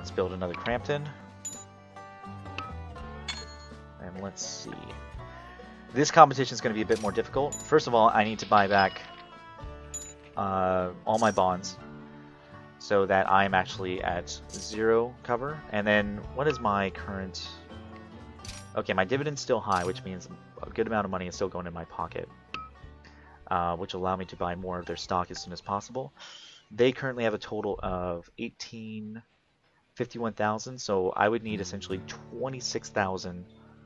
Let's build another Crampton. And let's see. This competition is going to be a bit more difficult. First of all, I need to buy back all my bonds so that I'm actually at 0 cover. And then what is my current... Okay, my dividend's still high, which means a good amount of money is still going in my pocket, which will allow me to buy more of their stock as soon as possible. They currently have a total of 51,000, so I would need essentially 26,000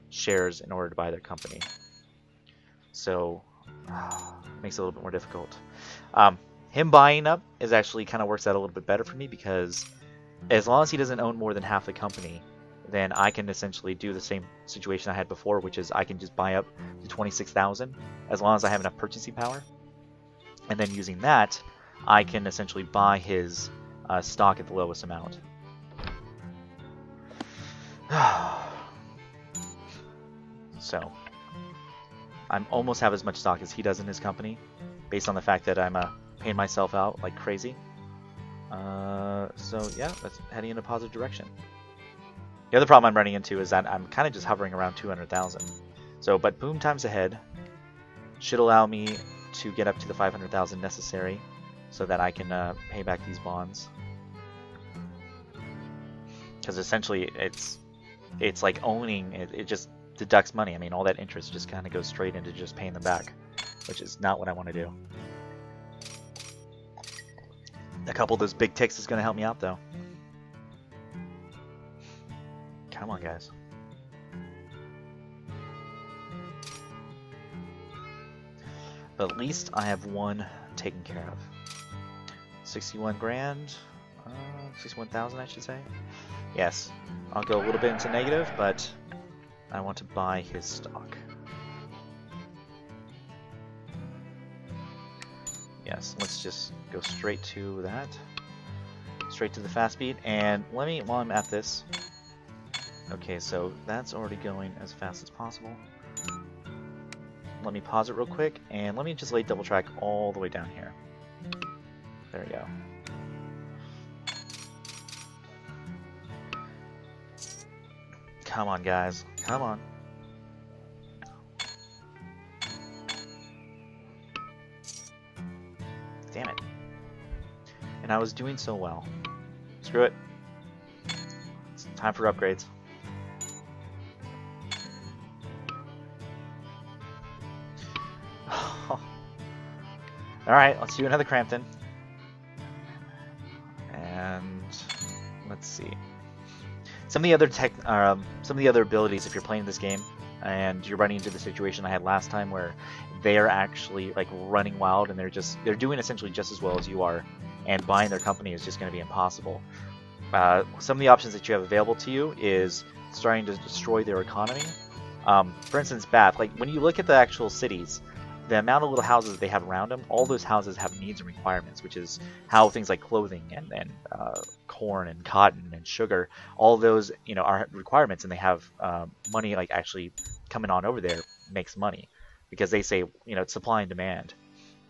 shares in order to buy their company. So makes it a little bit more difficult. Him buying up is actually kind of works out a little bit better for me, because as long as he doesn't own more than half the company, then I can essentially do the same situation I had before, which is I can just buy up to 26,000 as long as I have enough purchasing power. And then using that, I can essentially buy his stock at the lowest amount. So I almost have as much stock as he does in his company, based on the fact that I'm paying myself out like crazy. So yeah, that's heading in a positive direction. The other problem I'm running into is that I'm kind of just hovering around 200,000. So, but boom times ahead should allow me to get up to the 500,000 necessary so that I can pay back these bonds. Because essentially it's like owning, it just deducts money. I mean, all that interest just kind of goes straight into just paying them back, which is not what I want to do. A couple of those big ticks is going to help me out, though. Come on, guys. But at least I have one taken care of. 61 grand, 61,000 I should say. Yes, I'll go a little bit into negative, but I want to buy his stock. Yes, let's just go straight to that. Straight to the fast speed. And let me, while I'm at this, okay, so that's already going as fast as possible. Let me pause it real quick, and let me just lay double track all the way down here. There we go. Come on, guys. Come on. Damn it. And I was doing so well. Screw it. It's time for upgrades. Alright, let's do another Crampton. And let's see. Some of the other abilities, if you're playing this game and you're running into the situation I had last time where they're actually like running wild and they're doing essentially just as well as you are, and buying their company is just going to be impossible. Some of the options that you have available to you is starting to destroy their economy. For instance, Bath, like when you look at the actual cities, the amount of little houses that they have around them, all those houses have needs and requirements, which is how things like clothing and corn and cotton and sugar, all those, you know, are requirements, and they have money like actually coming on over there makes money, because they say, you know, it's supply and demand.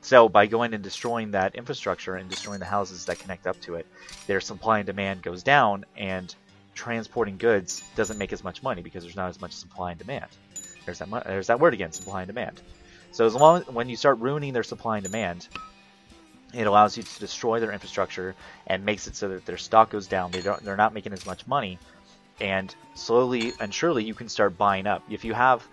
So by going and destroying that infrastructure and destroying the houses that connect up to it, their supply and demand goes down, and transporting goods doesn't make as much money because there's not as much supply and demand. There's that word again, supply and demand. So as long as when you start ruining their supply and demand, it allows you to destroy their infrastructure and makes it so that their stock goes down. They're not making as much money, and slowly and surely you can start buying up. If you have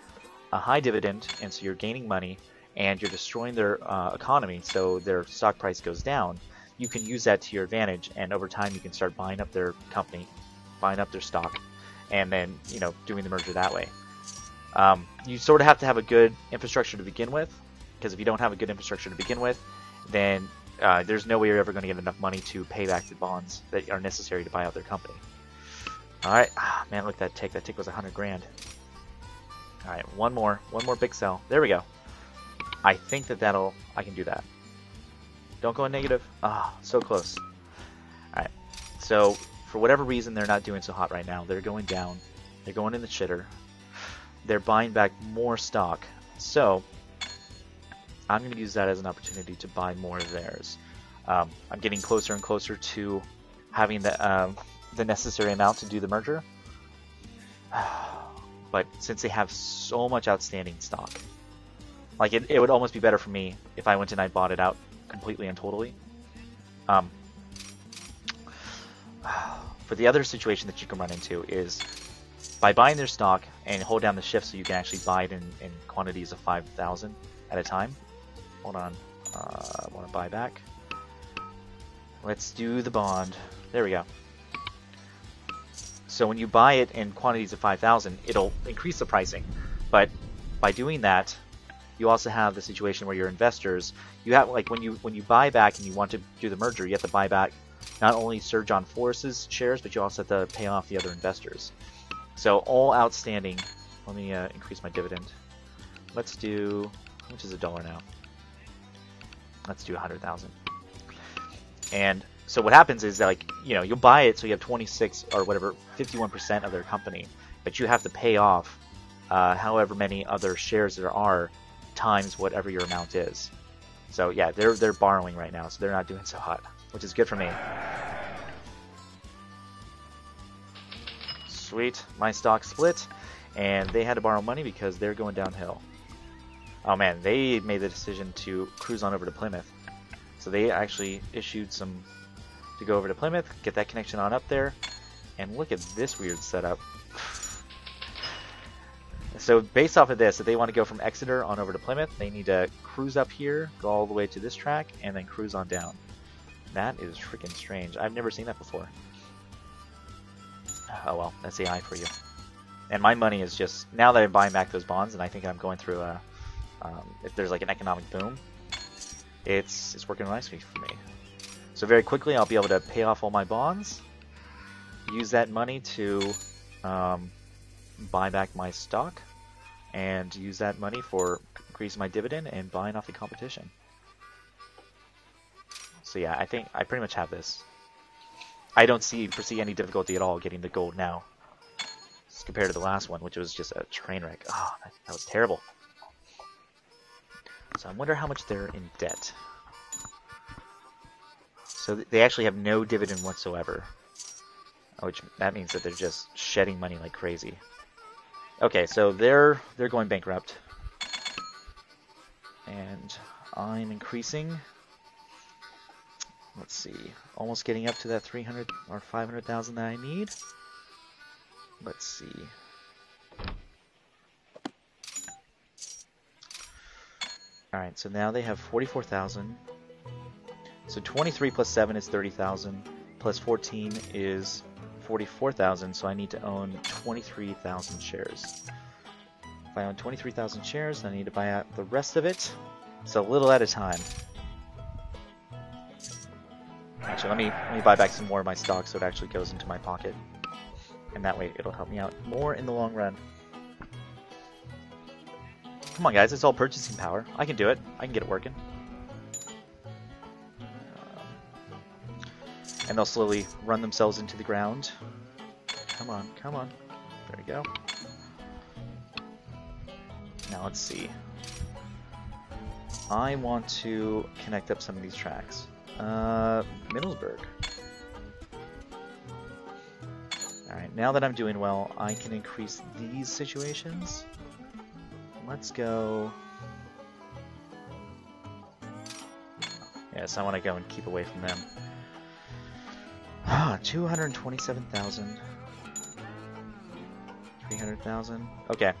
a high dividend and so you're gaining money and you're destroying their economy, so their stock price goes down, you can use that to your advantage, and over time you can start buying up their company, buying up their stock, and then, you know, doing the merger that way. You sort of have to have a good infrastructure to begin with, because if you don't have a good infrastructure to begin with, then there's no way you're ever going to get enough money to pay back the bonds that are necessary to buy out their company. Alright, man, look at that tick. That tick was 100 grand. Alright, one more big sell. There we go. I think I can do that. Don't go in negative. So close. Alright, so for whatever reason, they're not doing so hot right now. They're going down. They're going in the shitter. They're buying back more stock. So I'm going to use that as an opportunity to buy more of theirs. I'm getting closer and closer to having the the necessary amount to do the merger. But since they have so much outstanding stock, like it would almost be better for me if I went and I bought it out completely and totally. For the other situation that you can run into is by buying their stock and hold down the shift so you can actually buy it in quantities of 5,000 at a time. Hold on, I want to buy back. Let's do the bond. There we go. So when you buy it in quantities of 5,000, it'll increase the pricing. But by doing that, you also have the situation where your investors, you have like when you buy back and you want to do the merger, you have to buy back not only Sir John Forrest's shares, but you also have to pay off the other investors. So all outstanding. Let me increase my dividend. Let's do, which is $1 now. Let's do 100,000. And so what happens is that, like, you know, you'll buy it, so you have 26 or whatever, 51% of their company, but you have to pay off however many other shares there are times whatever your amount is. So yeah, they're borrowing right now, so they're not doing so hot, which is good for me. Sweet, my stock split, and they had to borrow money because they're going downhill. Oh man, they made the decision to cruise on over to Plymouth. So they actually issued some to go over to Plymouth, get that connection on up there, and look at this weird setup. So based off of this, if they want to go from Exeter on over to Plymouth, they need to cruise up here, go all the way to this track, and then cruise on down. That is freaking strange. I've never seen that before. Oh well, that's AI for you. And my money is just, now that I'm buying back those bonds, and I think I'm going through a, if there's like an economic boom, it's working nicely for me. So very quickly, I'll be able to pay off all my bonds, use that money to buy back my stock, and use that money for increasing my dividend and buying off the competition. So yeah, I think I pretty much have this. I don't foresee any difficulty at all getting the gold now, as compared to the last one, which was just a train wreck. Oh, that was terrible. So I wonder how much they're in debt. So they actually have no dividend whatsoever, which that means that they're just shedding money like crazy. Okay, so they're going bankrupt, and I'm increasing. Let's see, almost getting up to that 300 or 500,000 that I need. Let's see. Alright, so now they have 44,000. So 23 plus 7 is 30,000, plus 14 is 44,000, so I need to own 23,000 shares. If I own 23,000 shares, then I need to buy out the rest of it. So a little at a time. Actually, let me buy back some more of my stock so it actually goes into my pocket. And that way it'll help me out more in the long run. Come on guys, it's all purchasing power. I can do it. I can get it working. And they'll slowly run themselves into the ground. Come on, come on. There we go. Now let's see. I want to connect up some of these tracks. Middlesbrough. Alright, now that I'm doing well, I can increase these situations. Let's go... Yes, I want to go and keep away from them. 227,000. 300,000. Okay,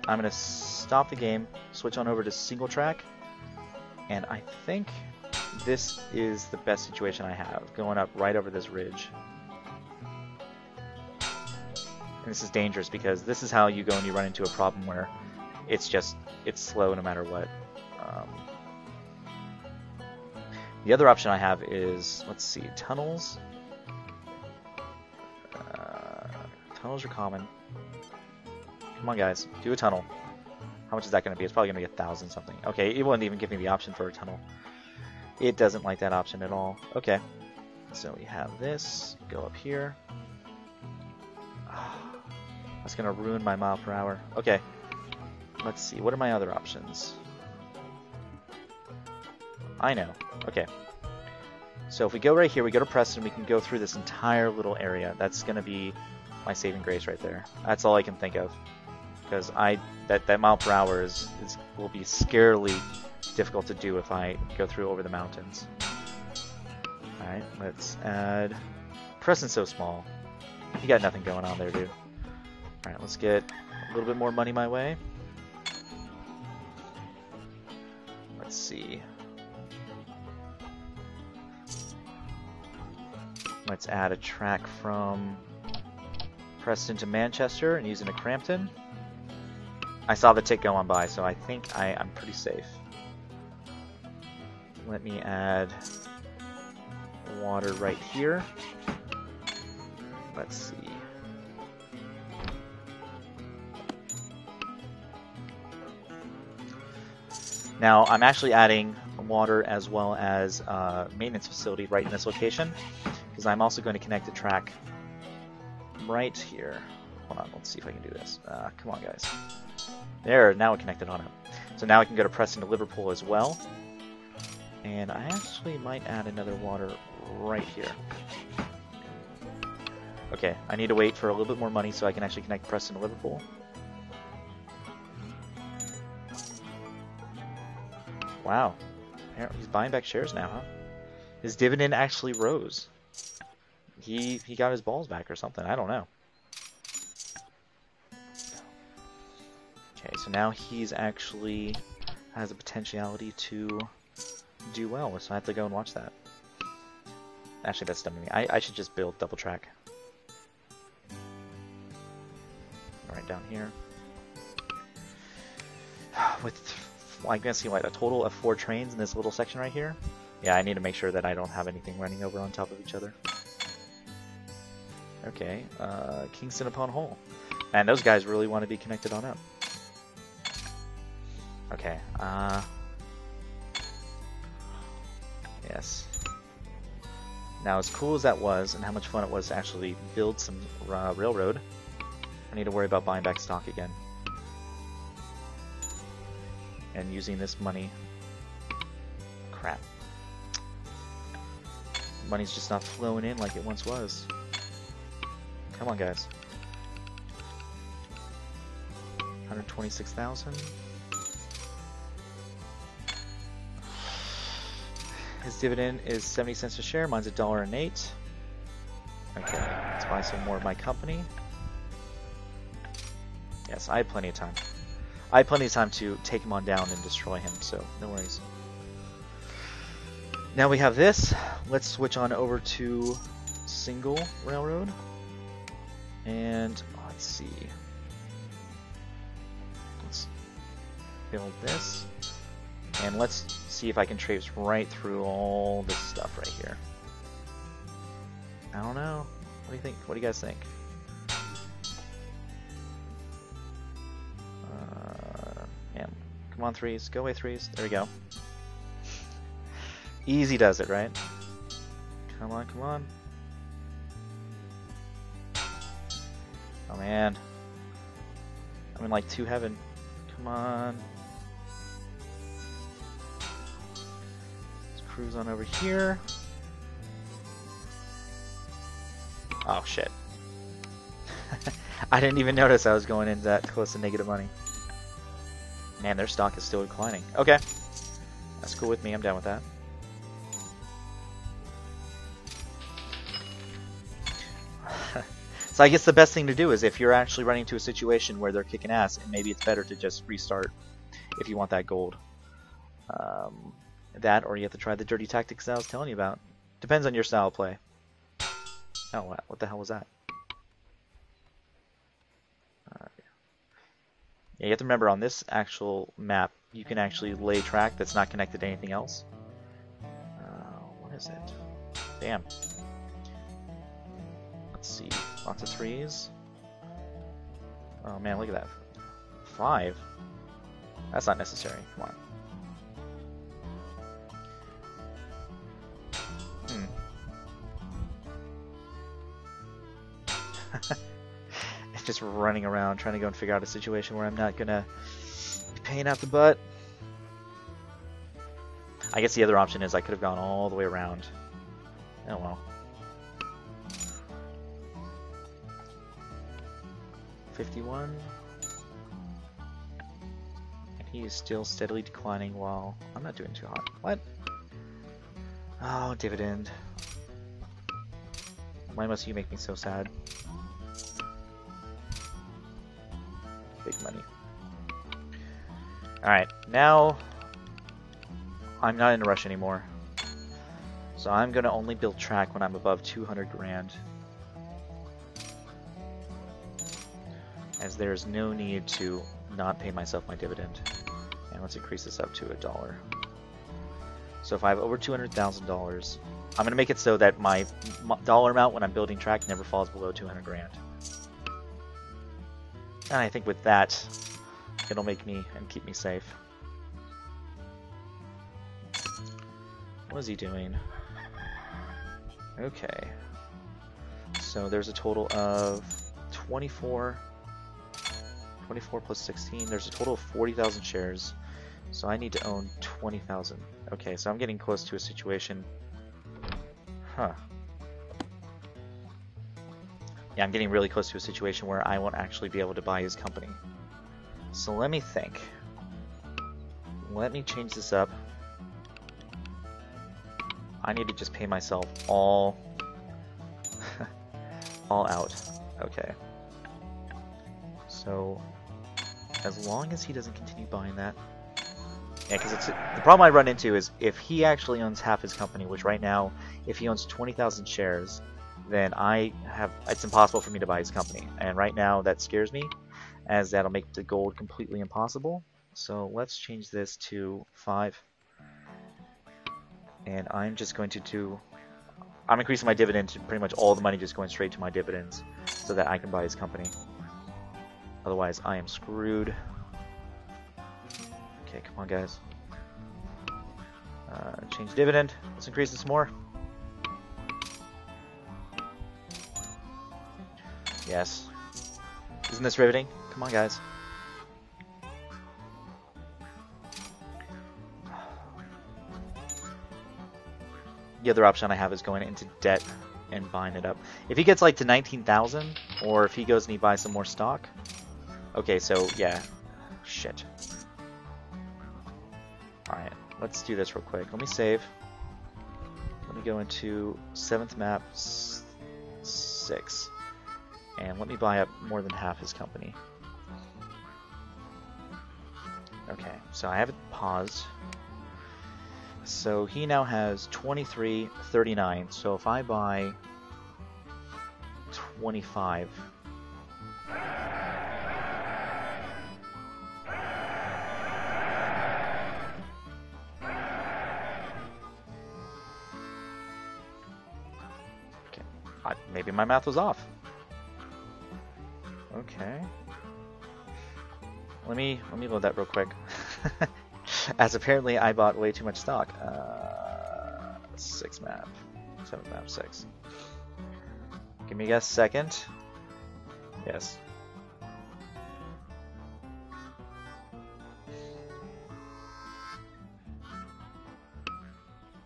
I'm going to stop the game, switch on over to single track, and I think this is the best situation I have, going up right over this ridge. And this is dangerous because this is how you go and you run into a problem where it's slow no matter what. The other option I have is, let's see, tunnels. Tunnels are common. Come on guys, do a tunnel. How much is that going to be? It's probably going to be 1,000 something. Okay, it wouldn't even give me the option for a tunnel. It doesn't like that option at all. Okay, so we have this, go up here. That's going to ruin my mile per hour. Okay, let's see, what are my other options? I know, okay. So if we go right here, we go to Preston, we can go through this entire little area. That's going to be my saving grace right there. That's all I can think of. Because that mile per hour will be scarily difficult to do if I go through over the mountains. Alright, let's add... Preston's so small. You got nothing going on there, dude. Alright, let's get a little bit more money my way. Let's see. Let's add a track from Preston to Manchester and using a Crampton. I saw the tick go on by, so I think I'm pretty safe. Let me add water right here. Let's see. Now, I'm actually adding water as well as a maintenance facility right in this location, because I'm also going to connect a track right here. Hold on, let's see if I can do this. Come on, guys. There, now it connected on it. So now I can go to Preston to Liverpool as well. And I actually might add another water right here. Okay, I need to wait for a little bit more money so I can actually connect Preston to Liverpool. Wow. Apparently he's buying back shares now, huh? His dividend actually rose. He got his balls back or something. I don't know. Okay, so now he's actually has a potentiality to do well, so I have to go and watch that. Actually, that's dumb of me. I should just build double track. Right down here. Well, I'm gonna see like a total of 4 trains in this little section right here. Yeah, I need to make sure that I don't have anything running over on top of each other. Okay, Kingston upon Hull. And those guys really want to be connected on up. Okay, yes. Now, as cool as that was, and how much fun it was to actually build some railroad, I need to worry about buying back stock again. And using this money. Crap. Money's just not flowing in like it once was. Come on, guys. 126,000. His dividend is 70 cents a share. Mine's $1.08. Okay, let's buy some more of my company. Yes, I had plenty of time. I had plenty of time to take him on down and destroy him, so no worries. Now we have this. Let's switch on over to single railroad. And let's see. Let's build this. And let's see if I can traipse right through all this stuff right here. I don't know. What do you think? What do you guys think? Yeah. Come on, 3s. Go away, 3s. There we go. Easy does it, right? Come on, come on. Oh, man. I'm in, like, 2 heaven. Come on. Let's cruise on over here. Oh, shit. I didn't even notice I was going into that close to negative money. Man, their stock is still declining. Okay. That's cool with me. I'm down with that. So I guess the best thing to do is if you're actually running into a situation where they're kicking ass, and maybe it's better to just restart if you want that gold. That, or you have to try the dirty tactics that I was telling you about. Depends on your style of play. Oh, what the hell was that? Yeah, you have to remember on this actual map, you can actually lay track that's not connected to anything else. What is it? Damn. Let's see. Lots of 3s. Oh man, look at that. 5? That's not necessary. Come on. It's just running around trying to go and figure out a situation where I'm not gonna be paying out the butt. I guess the other option is I could have gone all the way around Oh well. 51. And he is still steadily declining while I'm not doing too hot. What? Oh, dividend. Why must you make me so sad? Big money. Alright, now I'm not in a rush anymore. So I'm gonna only build track when I'm above 200 grand. As there's no need to not pay myself my dividend. And let's increase this up to $1. So if I have over $200,000, I'm going to make it so that my dollar amount when I'm building track never falls below 200 grand. And I think with that, it'll make me and keep me safe. What is he doing? Okay. So there's a total of 24 plus 16. There's a total of 40,000 shares. So I need to own 20,000. Okay, so I'm getting close to a situation. Huh. Yeah, I'm getting really close to a situation where I won't actually be able to buy his company. So let me think. Let me change this up. I need to just pay myself all out. Okay. So as long as he doesn't continue buying that. Yeah, because the problem I run into is if he actually owns half his company, which right now, if he owns 20,000 shares, then it's impossible for me to buy his company. And right now that scares me, as that'll make the gold completely impossible. So let's change this to 5. And I'm just going to I'm increasing my dividend to pretty much all the money just going straight to my dividends so that I can buy his company. Otherwise, I am screwed. Okay, come on, guys. Change dividend. Let's increase this more. Yes. Isn't this riveting? Come on, guys. The other option I have is going into debt and buying it up. If he gets like to 19,000, or if he goes and he buys some more stock. Okay, so yeah. Shit. Alright, let's do this real quick. Let me save. Let me go into 7th map 6. And let me buy up more than half his company. Okay, so I have it paused. So he now has 23.39. So if I buy 25. Okay, maybe my math was off. Okay. Let me load that real quick. As apparently I bought way too much stock. 6 map. 7 map 6. Give me a second. Yes.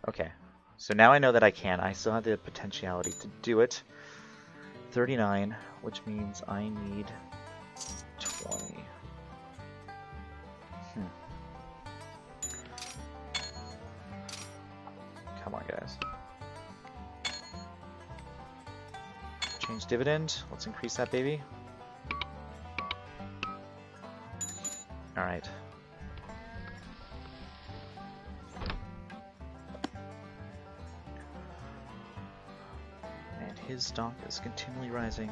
Okay. So now I know that I can. I still have the potentiality to do it. 39, which means I need 20. Come on, guys. Change dividend. Let's increase that, baby. Alright. And his stock is continually rising.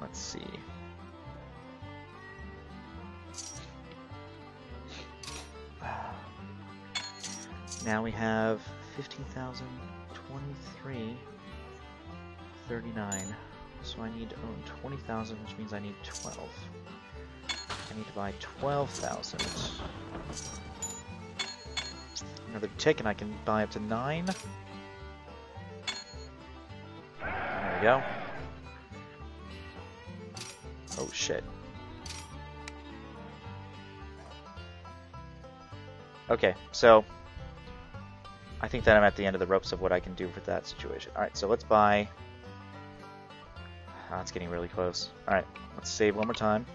Let's see. Now we have 15,000, 23, 39. So I need to own 20,000, which means I need 12. I need to buy 12,000. Another tick, and I can buy up to 9. There we go. Oh shit. Okay, so I think that I'm at the end of the ropes of what I can do for that situation. Alright, so let's buy... Oh, it's getting really close. Alright, let's save one more time.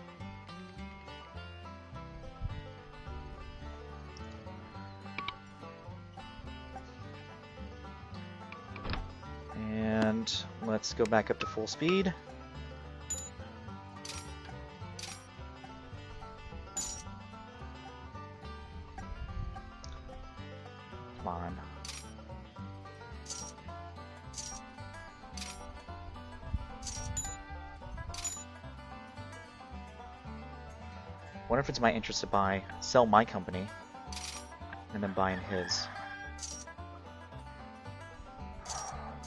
And let's go back up to full speed. Come on. Wonder if it's my interest to sell my company, and then buy in his.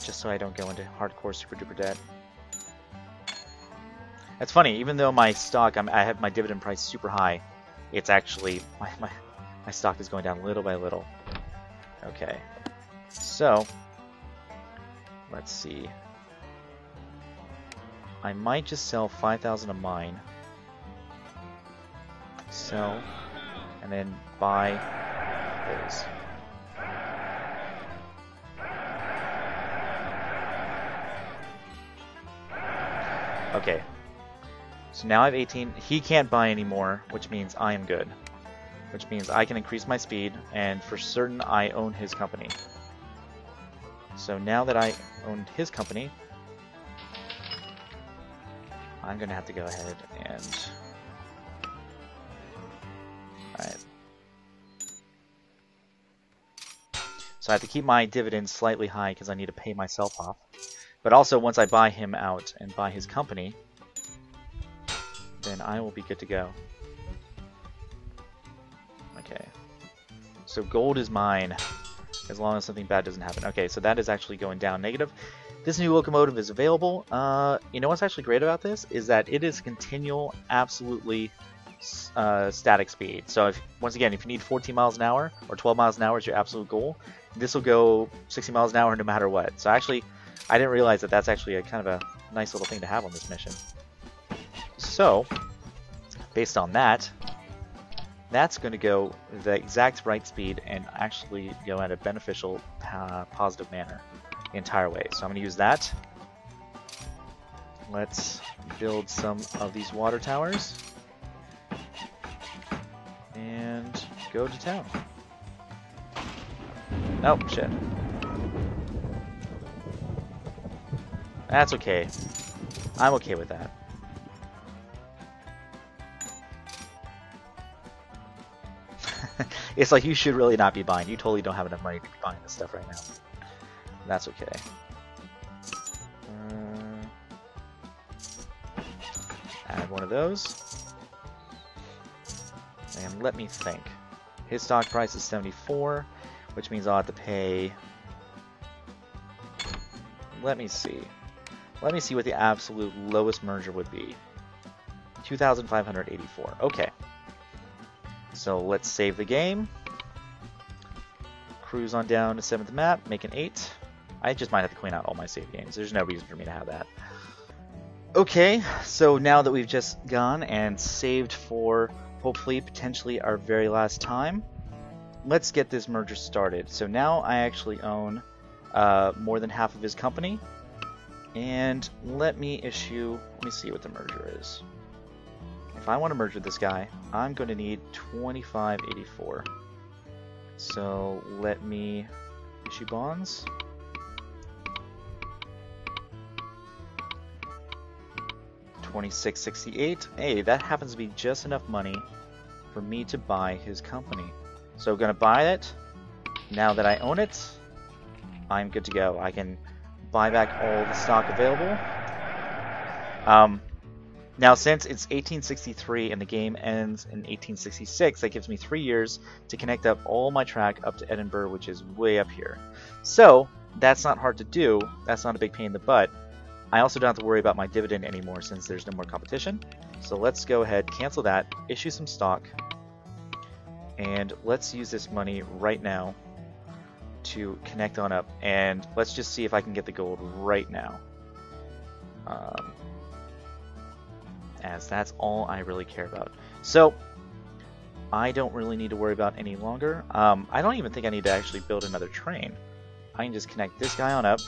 Just so I don't go into hardcore super duper debt. It's funny, even though my stock, I have my dividend price super high, it's actually, my stock is going down little by little. Okay, so, let's see. I might just sell 5,000 of mine. Sell, and then buy his. Okay, so now I have 18. He can't buy anymore, which means I am good. Which means I can increase my speed, and for certain I own his company. So now that I own his company, I'm going to have to go ahead and... Alright. So I have to keep my dividends slightly high because I need to pay myself off. But also, once I buy him out and buy his company, then I will be good to go. Okay. So gold is mine, as long as something bad doesn't happen. Okay, so that is actually going down negative. This new locomotive is available. You know what's actually great about this? Is that it is continual, absolutely static speed. So once again, if you need 14 miles an hour or 12 miles an hour is your absolute goal, this will go 60 miles an hour no matter what. So actually, I didn't realize that that's actually a kind of a nice little thing to have on this mission. So, based on that, that's going to go the exact right speed and actually go at a beneficial, positive manner the entire way. So I'm going to use that. Let's build some of these water towers and go to town. Oh, shit. That's okay. I'm okay with that. It's like you should really not be buying. You totally don't have enough money to be buying this stuff right now. That's okay. Add one of those. And let me think. His stock price is 74, which means I'll have to pay... Let me see. Let me see what the absolute lowest merger would be. 2,584. Okay. So let's save the game. Cruise on down to 7th map, make an 8. I just might have to clean out all my save games. There's no reason for me to have that. Okay, so now that we've just gone and saved for hopefully, potentially our very last time, let's get this merger started. So now I actually own more than half of his company. And let me see what the merger is. If I want to merge with this guy, I'm going to need 2584. So let me issue bonds. $26.68. Hey, that happens to be just enough money for me to buy his company. So I'm going to buy it. Now that I own it, I'm good to go. I can buy back all the stock available. Now, since it's 1863 and the game ends in 1866, that gives me 3 years to connect up all my track up to Edinburgh, which is way up here. So, that's not hard to do. That's not a big pain in the butt. I also don't have to worry about my dividend anymore since there's no more competition. So let's go ahead, cancel that, issue some stock, and let's use this money right now to connect on up. And let's just see if I can get the gold right now. As that's all I really care about. So, I don't really need to worry about any longer. I don't even think I need to actually build another train. I can just connect this guy on up.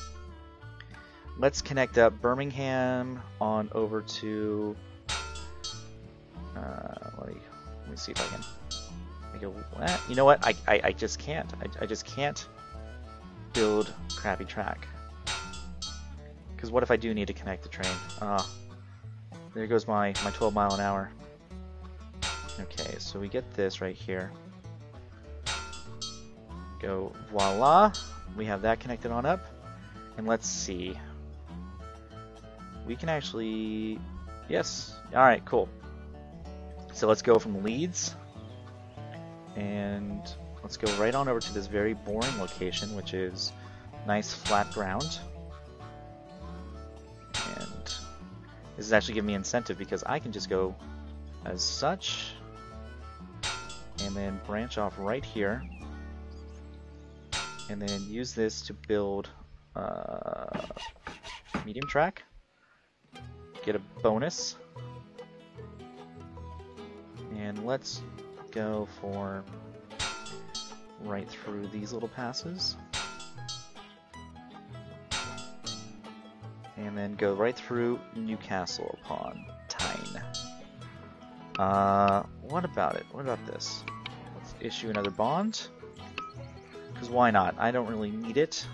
Let's connect up Birmingham on over to... let me see if I can... You know what? I just can't. I just can't build crappy track. Because what if I do need to connect the train? There goes my 12 mile an hour. Okay, so we get this right here. Go, voila. We have that connected on up. And let's see. We can actually... Yes. Alright, cool. So let's go from Leeds. And let's go right on over to this very boring location, which is nice flat ground. And this is actually giving me incentive because I can just go as such and then branch off right here and then use this to build medium track, get a bonus, and let's go for right through these little passes and then go right through Newcastle upon Tyne. What about it? What about this? Let's issue another bond. Because why not? I don't really need it.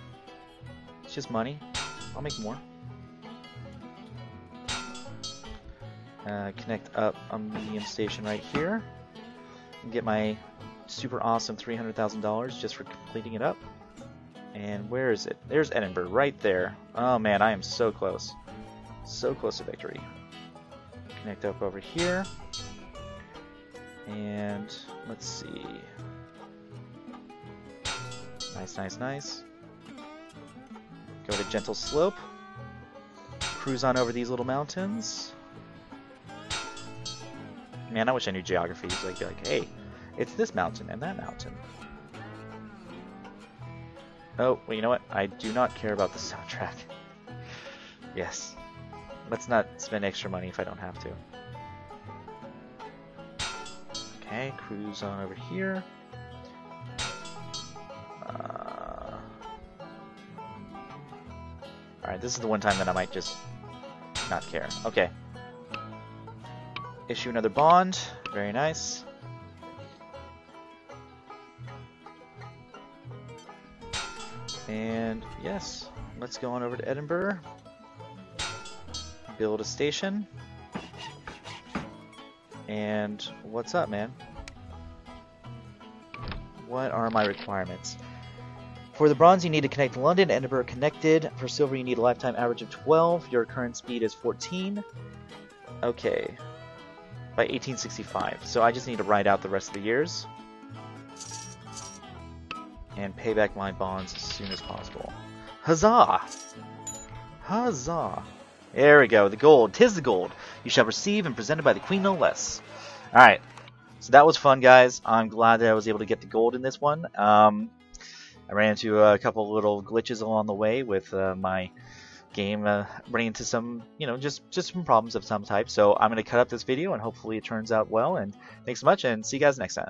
It's just money. I'll make more. Connect up a medium station right here. And get my super awesome $300,000 just for completing it up. And where is it? There's Edinburgh right there. Oh man, I am so close. So close to victory. Connect up over here. And let's see. Nice, nice, nice. Go to gentle slope. Cruise on over these little mountains. Man, I wish I knew geography. It's like, hey, it's this mountain and that mountain. Oh, well, you know what? I do not care about the soundtrack. Yes. Let's not spend extra money if I don't have to. Okay, cruise on over here. Alright, this is the one time that I might just not care. Okay. Issue another bond. Very nice. And yes, let's go on over to Edinburgh. Build a station. And what's up, man? What are my requirements? For the bronze, you need to connect London, Edinburgh connected. For silver, you need a lifetime average of 12. Your current speed is 14. Okay. By 1865. So I just need to ride out the rest of the years. And pay back my bonds as soon as possible. Huzzah! Huzzah! There we go, the gold. 'Tis the gold. You shall receive and presented by the Queen no less. Alright. So that was fun, guys. I'm glad that I was able to get the gold in this one. I ran into a couple little glitches along the way with my game running into some, just some problems of some type. So I'm going to cut up this video and hopefully it turns out well. And thanks so much and see you guys next time.